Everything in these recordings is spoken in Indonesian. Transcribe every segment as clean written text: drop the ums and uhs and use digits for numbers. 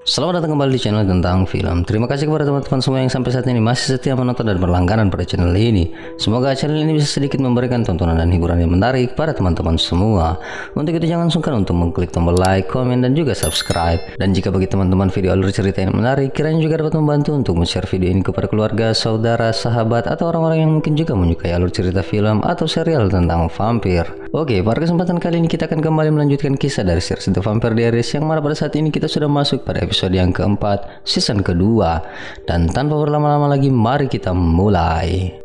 Selamat datang kembali di channel tentang film. Terima kasih kepada teman-teman semua yang sampai saat ini masih setia menonton dan berlangganan pada channel ini. Semoga channel ini bisa sedikit memberikan tontonan dan hiburan yang menarik pada teman-teman semua. Untuk itu jangan sungkan untuk mengklik tombol like, komen, dan juga subscribe. Dan jika bagi teman-teman video alur cerita yang menarik, kiranya juga dapat membantu untuk men-share video ini kepada keluarga, saudara, sahabat, atau orang-orang yang mungkin juga menyukai alur cerita film atau serial tentang vampir. Oke, pada kesempatan kali ini kita akan kembali melanjutkan kisah dari series The Vampire Diaries yang mana pada saat ini kita sudah masuk pada episode yang keempat, season kedua. Dan tanpa berlama-lama lagi, mari kita mulai.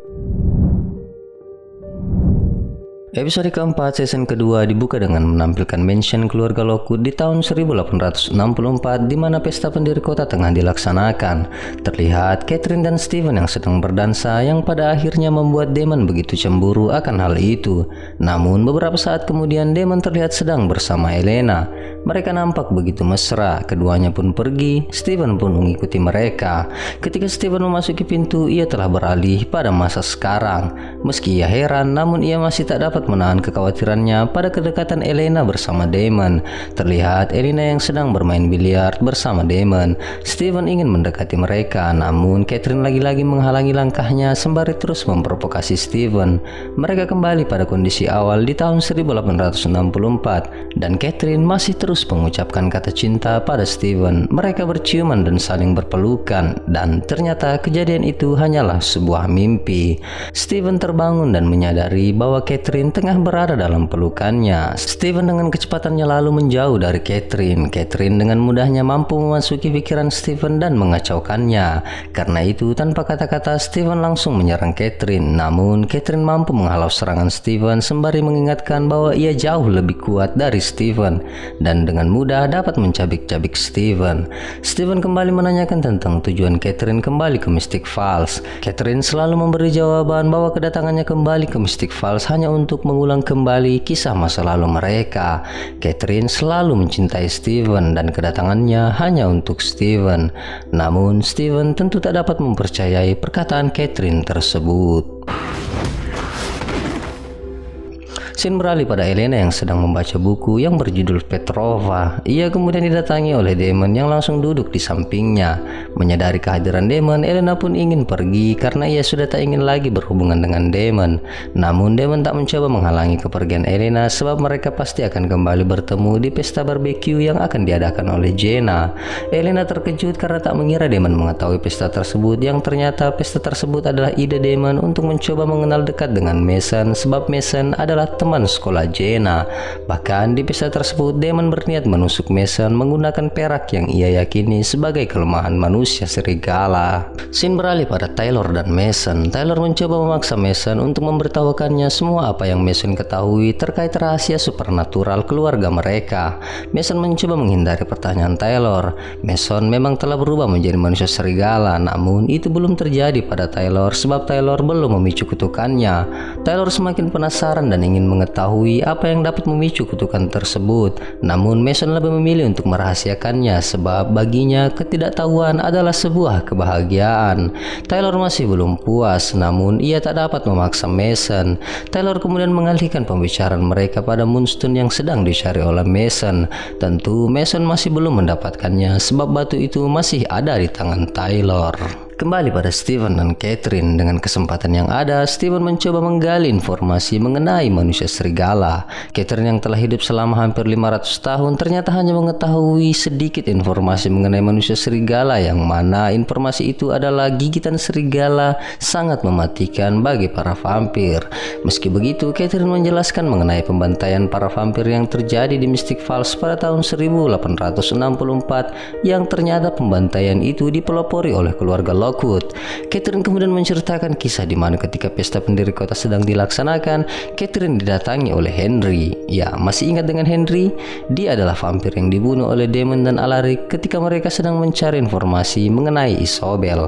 Episode keempat season kedua dibuka dengan menampilkan mansion keluarga Lockwood di tahun 1864 di mana pesta pendiri kota tengah dilaksanakan. Terlihat Catherine dan Steven yang sedang berdansa yang pada akhirnya membuat Damon begitu cemburu akan hal itu. Namun beberapa saat kemudian Damon terlihat sedang bersama Elena. Mereka nampak begitu mesra, keduanya pun pergi, Steven pun mengikuti mereka. Ketika Steven memasuki pintu, ia telah beralih pada masa sekarang. Meski ia heran, namun ia masih tak dapat menahan kekhawatirannya pada kedekatan Elena bersama Damon. Terlihat Elena yang sedang bermain biliar bersama Damon. Steven ingin mendekati mereka, namun Catherine lagi-lagi menghalangi langkahnya sembari terus memprovokasi Steven. Mereka kembali pada kondisi awal di tahun 1864 dan Catherine masih terus mengucapkan kata cinta pada Steven. Mereka berciuman dan saling berpelukan, dan ternyata kejadian itu hanyalah sebuah mimpi. Steven terbangun dan menyadari bahwa Catherine tengah berada dalam pelukannya. Steven dengan kecepatannya lalu menjauh dari Catherine. Catherine dengan mudahnya mampu memasuki pikiran Steven dan mengacaukannya. Karena itu tanpa kata-kata Steven langsung menyerang Catherine. Namun Catherine mampu menghalau serangan Steven sembari mengingatkan bahwa ia jauh lebih kuat dari Steven dan dengan mudah dapat mencabik-cabik Steven. Steven kembali menanyakan tentang tujuan Catherine kembali ke Mystic Falls. Catherine selalu memberi jawaban bahwa kedatangannya kembali ke Mystic Falls hanya untuk mengulang kembali kisah masa lalu mereka. Catherine selalu mencintai Steven dan kedatangannya hanya untuk Steven. Namun Steven tentu tak dapat mempercayai perkataan Catherine tersebut. Scene beralih pada Elena yang sedang membaca buku yang berjudul Petrova. Ia kemudian didatangi oleh Damon yang langsung duduk di sampingnya. Menyadari kehadiran Damon, Elena pun ingin pergi karena ia sudah tak ingin lagi berhubungan dengan Damon. Namun Damon tak mencoba menghalangi kepergian Elena sebab mereka pasti akan kembali bertemu di pesta barbecue yang akan diadakan oleh Jenna. Elena terkejut karena tak mengira Damon mengetahui pesta tersebut, yang ternyata pesta tersebut adalah ide Damon untuk mencoba mengenal dekat dengan Mason sebab Mason adalah teman sekolah Jenna. Bahkan di pesta tersebut Damon berniat menusuk Mason menggunakan perak yang ia yakini sebagai kelemahan manusia serigala. Scene beralih pada Taylor dan Mason. Taylor mencoba memaksa Mason untuk memberitahukannya semua apa yang Mason ketahui terkait rahasia supernatural keluarga mereka. Mason mencoba menghindari pertanyaan Taylor. Mason memang telah berubah menjadi manusia serigala, namun itu belum terjadi pada Taylor sebab Taylor belum memicu kutukannya. Taylor semakin penasaran dan ingin mengetahui apa yang dapat memicu kutukan tersebut. Namun Mason lebih memilih untuk merahasiakannya sebab baginya ketidaktahuan adalah sebuah kebahagiaan. Taylor masih belum puas, namun ia tak dapat memaksa Mason. Taylor kemudian mengalihkan pembicaraan mereka pada Moonstone yang sedang dicari oleh Mason. Tentu Mason masih belum mendapatkannya sebab batu itu masih ada di tangan Taylor. Kembali pada Steven dan Catherine. Dengan kesempatan yang ada, Steven mencoba menggali informasi mengenai manusia serigala. Catherine yang telah hidup selama hampir 500 tahun ternyata hanya mengetahui sedikit informasi mengenai manusia serigala, yang mana informasi itu adalah gigitan serigala sangat mematikan bagi para vampir. Meski begitu, Catherine menjelaskan mengenai pembantaian para vampir yang terjadi di Mystic Falls pada tahun 1864, yang ternyata pembantaian itu dipelopori oleh keluarga Lockwood. Catherine kemudian menceritakan kisah di mana ketika pesta pendiri kota sedang dilaksanakan, Catherine didatangi oleh Henry. Ya, masih ingat dengan Henry? Dia adalah vampir yang dibunuh oleh Damon dan Alaric ketika mereka sedang mencari informasi mengenai Isobel.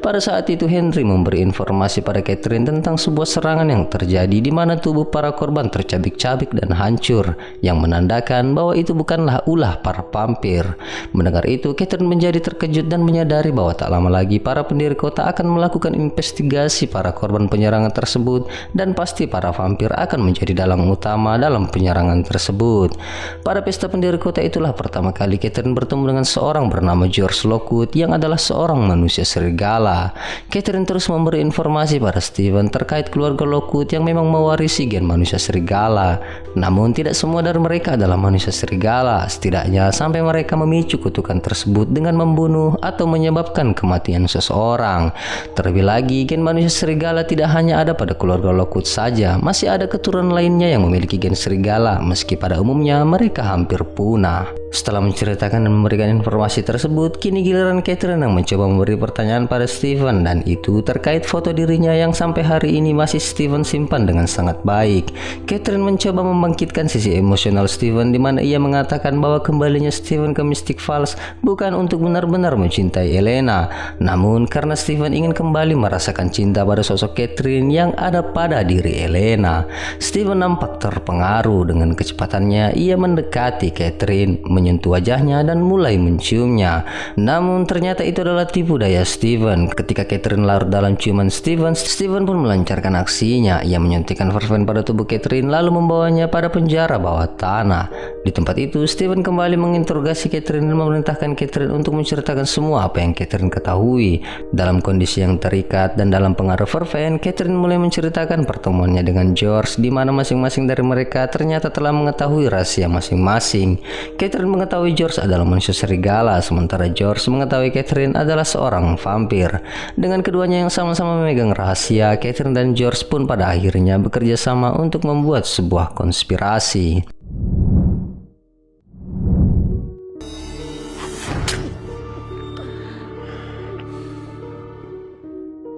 Pada saat itu Henry memberi informasi pada Catherine tentang sebuah serangan yang terjadi di mana tubuh para korban tercabik-cabik dan hancur, yang menandakan bahwa itu bukanlah ulah para vampir. Mendengar itu, Catherine menjadi terkejut dan menyadari bahwa tak lama lagi para para pendiri kota akan melakukan investigasi para korban penyerangan tersebut dan pasti para vampir akan menjadi dalang utama dalam penyerangan tersebut. Pada pesta pendiri kota itulah pertama kali Catherine bertemu dengan seorang bernama George Lockwood yang adalah seorang manusia serigala. Catherine terus memberi informasi pada Steven terkait keluarga Lockwood yang memang mewarisi gen manusia serigala. Namun tidak semua dari mereka adalah manusia serigala, setidaknya sampai mereka memicu kutukan tersebut dengan membunuh atau menyebabkan kematian seseorang. Terlebih lagi, gen manusia serigala tidak hanya ada pada keluarga Lockwood saja, masih ada keturunan lainnya yang memiliki gen serigala, meski pada umumnya mereka hampir punah. Setelah menceritakan dan memberikan informasi tersebut, kini giliran Catherine yang mencoba memberi pertanyaan pada Steven, dan itu terkait foto dirinya yang sampai hari ini masih Steven simpan dengan sangat baik. Catherine mencoba membangkitkan sisi emosional Steven, di mana ia mengatakan bahwa kembalinya Steven ke Mystic Falls bukan untuk benar-benar mencintai Elena, namun karena Steven ingin kembali merasakan cinta pada sosok Catherine yang ada pada diri Elena. Steven nampak terpengaruh dengan kecepatannya. Ia mendekati Catherine, menyentuh wajahnya dan mulai menciumnya. Namun ternyata itu adalah tipu daya Steven. Ketika Catherine larut dalam ciuman Steven pun melancarkan aksinya. Ia menyuntikkan perven pada tubuh Catherine lalu membawanya pada penjara bawah tanah. Di tempat itu, Steven kembali menginterogasi Catherine dan memerintahkan Catherine untuk menceritakan semua apa yang Catherine ketahui. Dalam kondisi yang terikat dan dalam pengaruh perven, Catherine mulai menceritakan pertemuannya dengan George, di mana masing-masing dari mereka ternyata telah mengetahui rahasia masing-masing. Catherine mengetahui George adalah manusia serigala, sementara George mengetahui Catherine adalah seorang vampir. Dengan keduanya yang sama-sama memegang rahasia, Catherine dan George pun pada akhirnya bekerja sama untuk membuat sebuah konspirasi.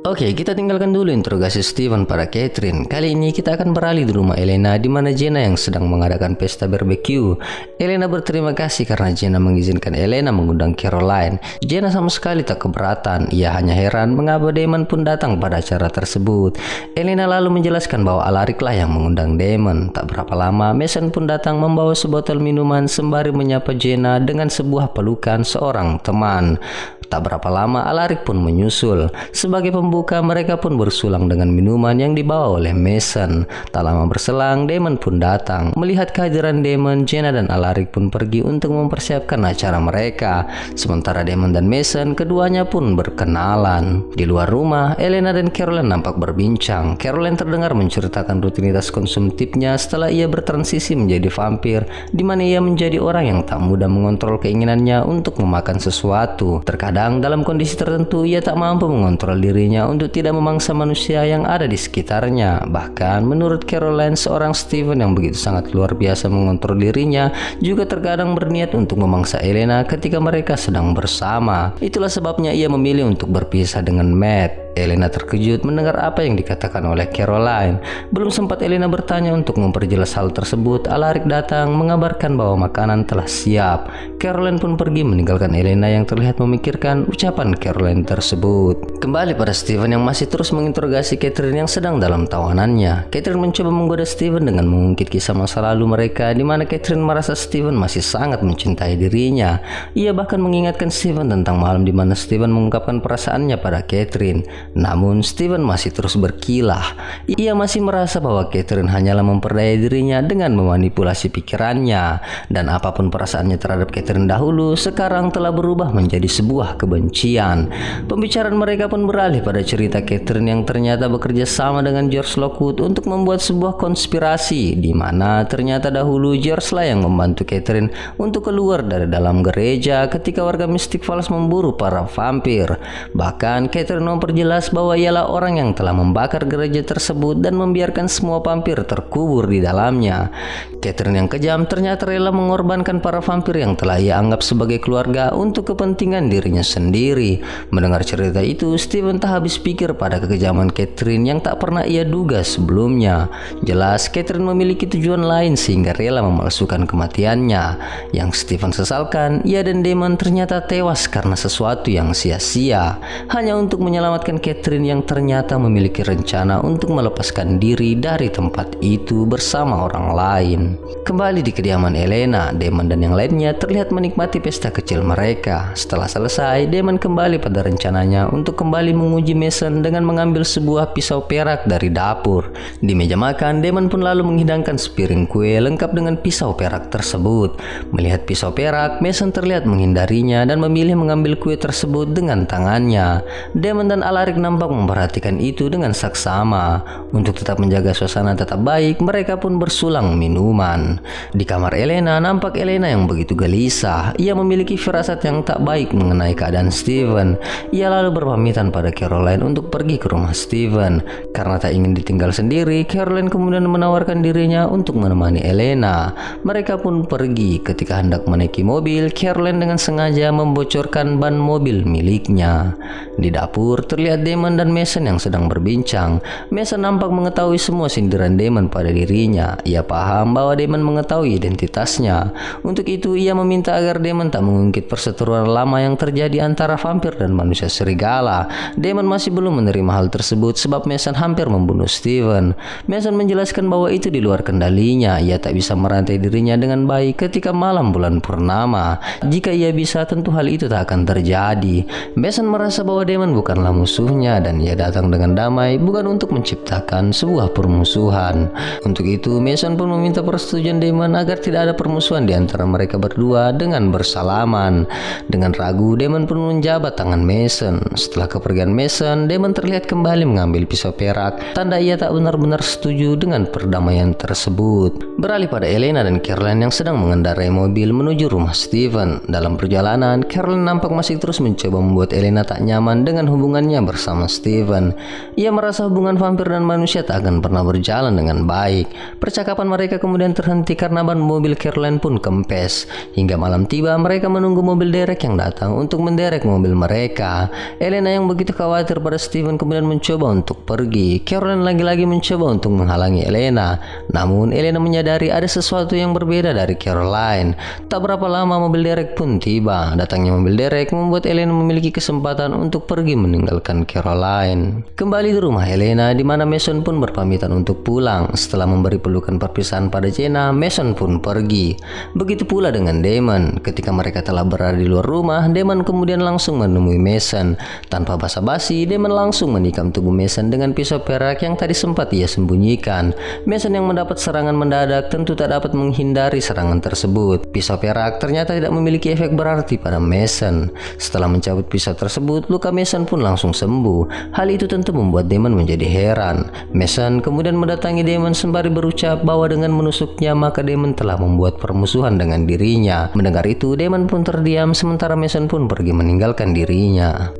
Oke, kita tinggalkan dulu interogasi Steven pada Catherine. Kali ini kita akan beralih di rumah Elena, di mana Jenna yang sedang mengadakan pesta barbecue. Elena berterima kasih karena Jenna mengizinkan Elena mengundang Caroline. Jenna sama sekali tak keberatan. Ia hanya heran mengapa Damon pun datang pada acara tersebut. Elena lalu menjelaskan bahwa Alaric lah yang mengundang Damon. Tak berapa lama, Mason pun datang membawa sebotol minuman sembari menyapa Jenna dengan sebuah pelukan seorang teman. Tak berapa lama Alaric pun menyusul. Sebagai pembuka, mereka pun bersulang dengan minuman yang dibawa oleh Mason. Tak lama berselang, Damon pun datang. Melihat kehadiran Damon, Jenna dan Alaric pun pergi untuk mempersiapkan acara mereka. Sementara Damon dan Mason, keduanya pun berkenalan. Di luar rumah, Elena dan Caroline nampak berbincang. Caroline terdengar menceritakan rutinitas konsumtifnya setelah ia bertransisi menjadi vampir, di mana ia menjadi orang yang tak mudah mengontrol keinginannya untuk memakan sesuatu. Terkadang dalam kondisi tertentu ia tak mampu mengontrol dirinya untuk tidak memangsa manusia yang ada di sekitarnya. Bahkan menurut Caroline, seorang Steven yang begitu sangat luar biasa mengontrol dirinya juga terkadang berniat untuk memangsa Elena ketika mereka sedang bersama. Itulah sebabnya ia memilih untuk berpisah dengan Matt. Elena terkejut mendengar apa yang dikatakan oleh Caroline. Belum sempat Elena bertanya untuk memperjelas hal tersebut, Alaric datang mengabarkan bahwa makanan telah siap. Caroline pun pergi meninggalkan Elena yang terlihat memikirkan ucapan Caroline tersebut. Kembali pada Steven yang masih terus menginterogasi Catherine yang sedang dalam tawanannya. Catherine mencoba menggoda Steven dengan mengungkit kisah masa lalu mereka, di mana Catherine merasa Steven masih sangat mencintai dirinya. Ia bahkan mengingatkan Steven tentang malam di mana Steven mengungkapkan perasaannya pada Catherine. Namun Steven masih terus berkilah. Ia masih merasa bahwa Catherine hanyalah memperdaya dirinya dengan memanipulasi pikirannya, dan apapun perasaannya terhadap Catherine dahulu sekarang telah berubah menjadi sebuah kebencian. Pembicaraan mereka pun beralih pada cerita Catherine yang ternyata bekerja sama dengan George Lockwood untuk membuat sebuah konspirasi, di mana ternyata dahulu George lah yang membantu Catherine untuk keluar dari dalam gereja ketika warga Mystic Falls memburu para vampir. Bahkan Catherine memperjelas bahwa ialah orang yang telah membakar gereja tersebut dan membiarkan semua vampir terkubur di dalamnya. Catherine yang kejam ternyata rela mengorbankan para vampir yang telah ia anggap sebagai keluarga untuk kepentingan dirinya sendiri. Mendengar cerita itu, Steven tak habis pikir pada kekejaman Catherine yang tak pernah ia duga sebelumnya. Jelas Catherine memiliki tujuan lain sehingga rela memalsukan kematiannya. Yang Steven sesalkan, ia dan Damon ternyata tewas karena sesuatu yang sia-sia, hanya untuk menyelamatkan meninggalkan Catherine yang ternyata memiliki rencana untuk melepaskan diri dari tempat itu bersama orang lain. Kembali di kediaman Elena, Damon dan yang lainnya terlihat menikmati pesta kecil mereka. Setelah selesai, Damon kembali pada rencananya untuk kembali menguji Mason dengan mengambil sebuah pisau perak dari dapur. Di meja makan, Damon pun lalu menghidangkan sepiring kue lengkap dengan pisau perak tersebut. Melihat pisau perak, Mason terlihat menghindarinya dan memilih mengambil kue tersebut dengan tangannya. Damon dan Alaric nampak memperhatikan itu dengan saksama. Untuk tetap menjaga suasana tetap baik, mereka pun bersulang minuman. Di kamar Elena, nampak Elena yang begitu gelisah. Ia memiliki firasat yang tak baik mengenai keadaan Steven. Ia lalu berpamitan pada Caroline untuk pergi ke rumah Steven. Karena tak ingin ditinggal sendiri, Caroline kemudian menawarkan dirinya untuk menemani Elena. Mereka pun pergi. Ketika hendak menaiki mobil, Caroline dengan sengaja membocorkan ban mobil miliknya. Di dapur terlihat Damon dan Mason yang sedang berbincang. Mason nampak mengetahui semua sindiran Damon pada dirinya. Ia paham bahwa Damon mengetahui identitasnya. Untuk itu ia meminta agar Damon tak mengungkit perseteruan lama yang terjadi antara vampir dan manusia serigala. Damon masih belum menerima hal tersebut sebab Mason hampir membunuh Steven. Mason menjelaskan bahwa itu di luar kendalinya. Ia tak bisa merantai dirinya dengan baik ketika malam bulan purnama. Jika ia bisa, tentu hal itu tak akan terjadi. Mason merasa bahwa Damon bukanlah musuhnya dan ia datang dengan damai, bukan untuk menciptakan sebuah permusuhan. Untuk itu, Mason pun meminta persetujuan Damon agar tidak ada permusuhan di antara mereka berdua dengan bersalaman. Dengan ragu, Damon pun menjabat tangan Mason. Setelah kepergian Mason, Damon terlihat kembali mengambil pisau perak, tanda ia tak benar-benar setuju dengan perdamaian tersebut. Beralih pada Elena dan Caroline yang sedang mengendarai mobil menuju rumah Steven. Dalam perjalanan, Caroline nampak masih terus mencoba membuat Elena tak nyaman dengan hubungannya bersama Steven. Ia merasa hubungan vampir dan manusia tak akan pernah berjalan dengan baik. Percakapan mereka kemudian terhenti karena ban mobil Caroline pun kempes. Hingga malam tiba, mereka menunggu mobil derek yang datang untuk menderek mobil mereka. Elena yang begitu khawatir pada Steven kemudian mencoba untuk pergi. Caroline lagi-lagi mencoba untuk menghalangi Elena. Namun Elena menyadari ada sesuatu yang berbeda dari Caroline. Tak berapa lama mobil derek pun tiba. Datangnya mobil derek membuat Elena memiliki kesempatan untuk pergi meninggalkan Caroline. Kembali di rumah Elena, di mana Mason pun berpamitan untuk pulang. Setelah memberi pelukan perpisahan pada Jenna, Mason pun pergi. Begitu pula dengan Damon. Ketika mereka telah berada di luar rumah, Damon kemudian langsung menemui Mason. Tanpa basa-basi, Damon langsung menikam tubuh Mason dengan pisau perak yang tadi sempat ia sembunyikan. Mason yang mendapat serangan mendadak tentu tak dapat menghindari serangan tersebut. Pisau perak ternyata tidak memiliki efek berarti pada Mason. Setelah mencabut pisau tersebut, luka Mason pun langsung sembuh. Hal itu tentu membuat Damon menjadi heran. Mason kemudian mendatangi Damon sembari berucap bahwa dengan menusuknya maka Damon telah membuat permusuhan dengan dirinya. Mendengar itu, Damon pun terdiam sementara Mason pun pergi meninggalkan dirinya.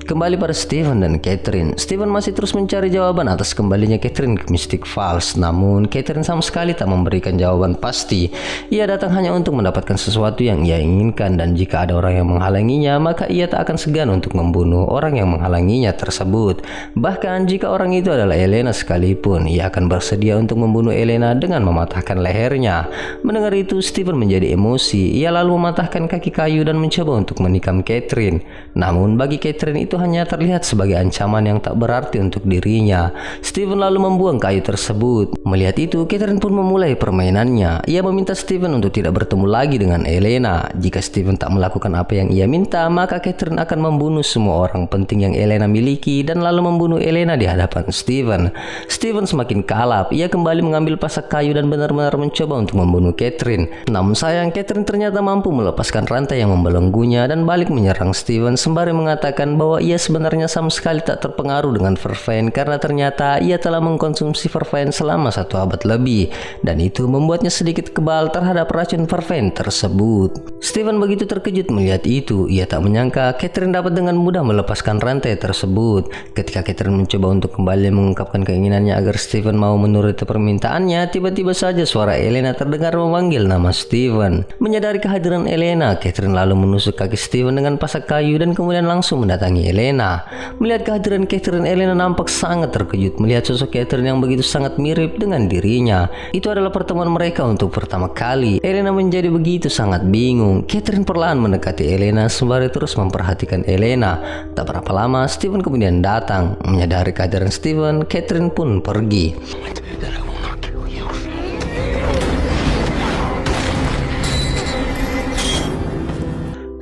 Kembali pada Steven dan Catherine. Steven masih terus mencari jawaban atas kembalinya Catherine ke Mystic Falls. Namun Catherine sama sekali tak memberikan jawaban pasti. Ia datang hanya untuk mendapatkan sesuatu yang ia inginkan, dan jika ada orang yang menghalanginya, maka ia tak akan segan untuk membunuh orang yang menghalanginya tersebut. Bahkan jika orang itu adalah Elena sekalipun, ia akan bersedia untuk membunuh Elena dengan mematahkan lehernya. Mendengar itu, Steven menjadi emosi. Ia lalu mematahkan kaki kayu dan mencoba untuk menikam Catherine. Namun bagi Catherine itu hanya terlihat sebagai ancaman yang tak berarti untuk dirinya. Steven lalu membuang kayu tersebut. Melihat itu, Catherine pun memulai permainannya. Ia meminta Steven untuk tidak bertemu lagi dengan Elena. Jika Steven tak melakukan apa yang ia minta, maka Catherine akan membunuh semua orang penting yang Elena miliki dan lalu membunuh Elena di hadapan Steven. Steven semakin kalap. Ia kembali mengambil pasak kayu dan benar-benar mencoba untuk membunuh Catherine. Namun sayang, Catherine ternyata mampu melepaskan rantai yang membelenggunya dan balik menyerang Steven sembari mengatakan bahwa ia sebenarnya sama sekali tak terpengaruh dengan Vervain karena ternyata ia telah mengkonsumsi Vervain selama 1 abad lebih, dan itu membuatnya sedikit kebal terhadap racun Vervain tersebut. Steven begitu terkejut melihat itu. Ia tak menyangka Catherine dapat dengan mudah melepaskan rantai tersebut. Ketika Catherine mencoba untuk kembali mengungkapkan keinginannya agar Steven mau menuruti permintaannya, tiba-tiba saja suara Elena terdengar memanggil nama Steven. Menyadari kehadiran Elena, Catherine lalu menusuk kaki Steven dengan pasak kayu dan kemudian langsung mendatangi Elena. Elena. Melihat kehadiran Catherine, Elena nampak sangat terkejut melihat sosok Catherine yang begitu sangat mirip dengan dirinya. Itu adalah pertemuan mereka untuk pertama kali. Elena menjadi begitu sangat bingung. Catherine perlahan mendekati Elena sembari terus memperhatikan Elena. Tak berapa lama Steven kemudian datang. Menyadari kehadiran Steven, Catherine pun pergi.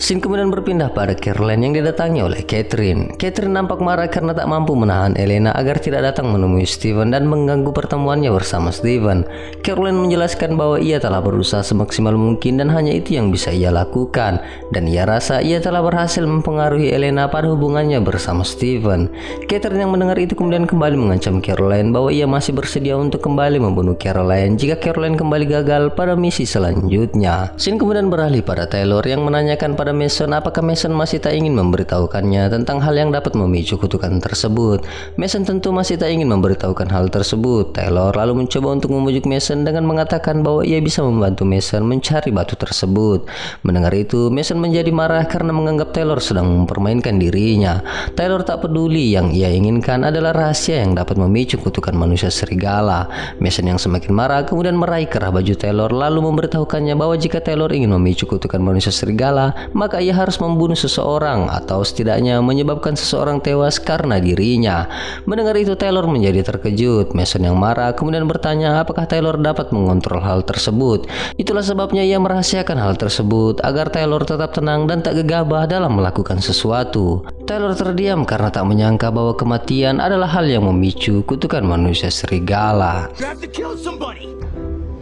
Scene kemudian berpindah pada Caroline yang didatangi oleh Catherine. Catherine nampak marah karena tak mampu menahan Elena agar tidak datang menemui Steven dan mengganggu pertemuannya bersama Steven. Caroline menjelaskan bahwa ia telah berusaha semaksimal mungkin dan hanya itu yang bisa ia lakukan, dan ia rasa ia telah berhasil mempengaruhi Elena pada hubungannya bersama Steven. Catherine yang mendengar itu kemudian kembali mengancam Caroline bahwa ia masih bersedia untuk kembali membunuh Caroline jika Caroline kembali gagal pada misi selanjutnya. Scene kemudian beralih pada Taylor yang menanyakan pada Mason apakah Mason masih tak ingin memberitahukannya tentang hal yang dapat memicu kutukan tersebut. Mason tentu masih tak ingin memberitahukan hal tersebut. Taylor lalu mencoba untuk membujuk Mason dengan mengatakan bahwa ia bisa membantu Mason mencari batu tersebut. Mendengar itu, Mason menjadi marah karena menganggap Taylor sedang mempermainkan dirinya. Taylor tak peduli, yang ia inginkan adalah rahasia yang dapat memicu kutukan manusia serigala. Mason yang semakin marah kemudian meraih kerah baju Taylor lalu memberitahukannya bahwa jika Taylor ingin memicu kutukan manusia serigala, maka ia harus membunuh seseorang atau setidaknya menyebabkan seseorang tewas karena dirinya. Mendengar itu, Taylor menjadi terkejut. Mason yang marah kemudian bertanya apakah Taylor dapat mengontrol hal tersebut. Itulah sebabnya ia merahasiakan hal tersebut agar Taylor tetap tenang dan tak gegabah dalam melakukan sesuatu. Taylor terdiam karena tak menyangka bahwa kematian adalah hal yang memicu kutukan manusia serigala.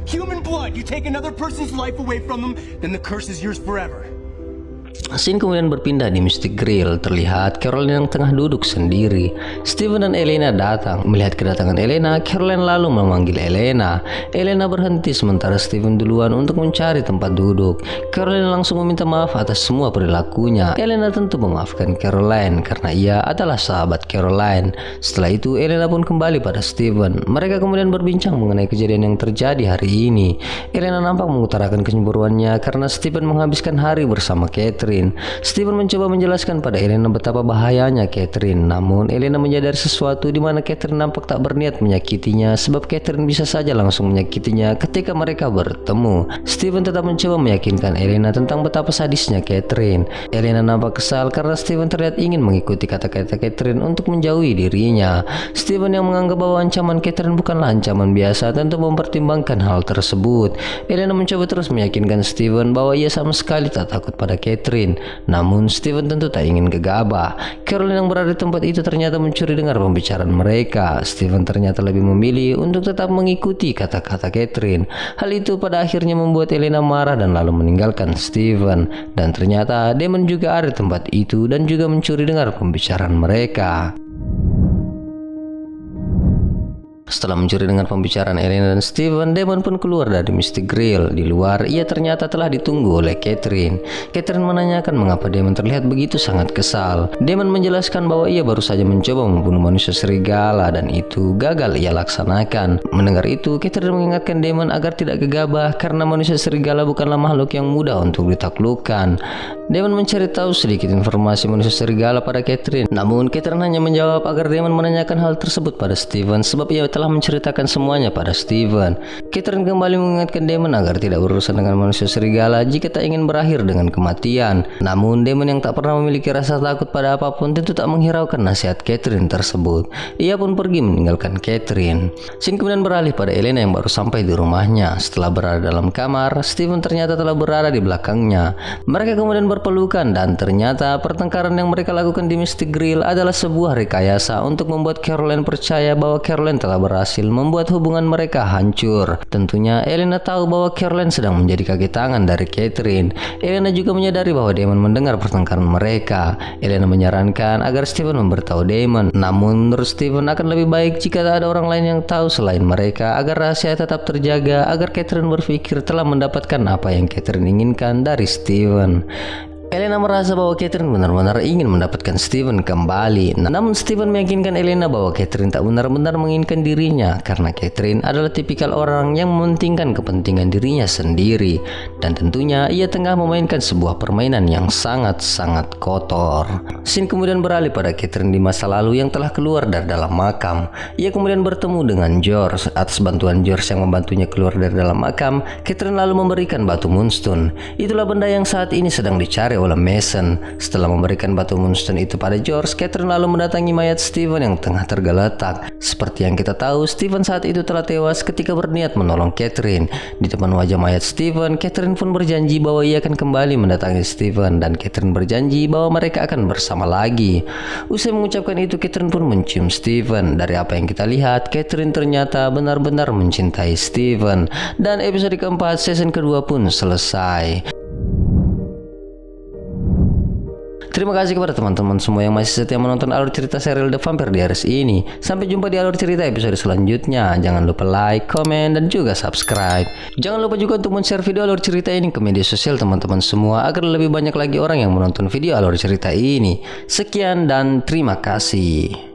Human blood, you take another person's life away from them, then the curse is yours forever. Scene kemudian berpindah di Mystic Grill. Terlihat Caroline yang tengah duduk sendiri. Steven dan Elena datang. Melihat kedatangan Elena, Caroline lalu memanggil Elena. Elena berhenti sementara Steven duluan untuk mencari tempat duduk. Caroline langsung meminta maaf atas semua perilakunya. Elena tentu memaafkan Caroline karena ia adalah sahabat Caroline. Setelah itu, Elena pun kembali pada Steven. Mereka kemudian berbincang mengenai kejadian yang terjadi hari ini. Elena nampak mengutarakan kecemburuannya karena Steven menghabiskan hari bersama Catherine. Steven mencoba menjelaskan pada Elena betapa bahayanya Catherine, namun Elena menyadari sesuatu di mana Catherine nampak tak berniat menyakitinya, sebab Catherine bisa saja langsung menyakitinya ketika mereka bertemu. Steven tetap mencoba meyakinkan Elena tentang betapa sadisnya Catherine. Elena nampak kesal karena Steven terlihat ingin mengikuti kata-kata Catherine untuk menjauhi dirinya. Steven yang menganggap bahwa ancaman Catherine bukanlah ancaman biasa tentu mempertimbangkan hal tersebut. Elena mencoba terus meyakinkan Steven bahwa ia sama sekali tak takut pada Catherine. Namun Steven tentu tak ingin gegabah. Caroline yang berada di tempat itu ternyata mencuri dengar pembicaraan mereka. Steven ternyata lebih memilih untuk tetap mengikuti kata-kata Catherine. Hal itu pada akhirnya membuat Elena marah dan lalu meninggalkan Steven. Dan ternyata Damon juga ada di tempat itu dan juga mencuri dengar pembicaraan mereka. Setelah mencuri dengan pembicaraan Elena dan Steven, Damon pun keluar dari Mystic Grill. Di luar, ia ternyata telah ditunggu oleh Catherine. Catherine menanyakan mengapa Damon terlihat begitu sangat kesal. Damon menjelaskan bahwa ia baru saja mencoba membunuh manusia serigala dan itu gagal ia laksanakan. Mendengar itu, Catherine mengingatkan Damon agar tidak gegabah karena manusia serigala bukanlah makhluk yang mudah untuk ditaklukkan. Damon mencari tahu sedikit informasi manusia serigala pada Catherine. Namun Catherine hanya menjawab agar Damon menanyakan hal tersebut pada Steven sebab ia telah menceritakan semuanya pada Steven. Catherine kembali mengingatkan Damon agar tidak berurusan dengan manusia serigala jika tak ingin berakhir dengan kematian. Namun Damon yang tak pernah memiliki rasa takut pada apapun tentu tak menghiraukan nasihat Catherine tersebut. Ia pun pergi meninggalkan Catherine. Scene kemudian beralih pada Elena yang baru sampai di rumahnya. Setelah berada dalam kamar, Steven ternyata telah berada di belakangnya. Mereka kemudian berpelukan dan ternyata pertengkaran yang mereka lakukan di Mystic Grill adalah sebuah rekayasa untuk membuat Caroline percaya bahwa Caroline telah berhasil membuat hubungan mereka hancur. Tentunya Elena tahu bahwa Caroline sedang menjadi kaki tangan dari Catherine. Elena juga menyadari bahwa Damon mendengar pertengkaran mereka. Elena menyarankan agar Steven memberitahu Damon. Namun menurut Steven akan lebih baik jika tak ada orang lain yang tahu selain mereka agar rahasia tetap terjaga, agar Catherine berpikir telah mendapatkan apa yang Catherine inginkan dari Steven. Elena merasa bahwa Catherine benar-benar ingin mendapatkan Steven kembali. Namun Steven meyakinkan Elena bahwa Catherine tak benar-benar menginginkan dirinya karena Catherine adalah tipikal orang yang mementingkan kepentingan dirinya sendiri. Dan tentunya ia tengah memainkan sebuah permainan yang sangat-sangat kotor. Scene kemudian beralih pada Catherine di masa lalu yang telah keluar dari dalam makam. Ia kemudian bertemu dengan George. Atas bantuan George yang membantunya keluar dari dalam makam, Catherine lalu memberikan batu moonstone. Itulah benda yang saat ini sedang dicari oleh Mason. Setelah memberikan batu moonstone itu pada George, Catherine lalu mendatangi mayat Steven yang tengah tergeletak. Seperti yang kita tahu, Steven saat itu telah tewas ketika berniat menolong Catherine. Di depan wajah mayat Steven, Catherine pun berjanji bahwa ia akan kembali mendatangi Steven, dan Catherine berjanji bahwa mereka akan bersama lagi. Usai mengucapkan itu, Catherine pun mencium Steven. Dari apa yang kita lihat, Catherine ternyata benar-benar mencintai Steven. Dan episode keempat season kedua pun selesai. Terima kasih kepada teman-teman semua yang masih setia menonton alur cerita serial The Vampire Diaries ini. Sampai jumpa di alur cerita episode selanjutnya. Jangan lupa like, komen, dan juga subscribe. Jangan lupa juga untuk men-share video alur cerita ini ke media sosial teman-teman semua agar lebih banyak lagi orang yang menonton video alur cerita ini. Sekian dan terima kasih.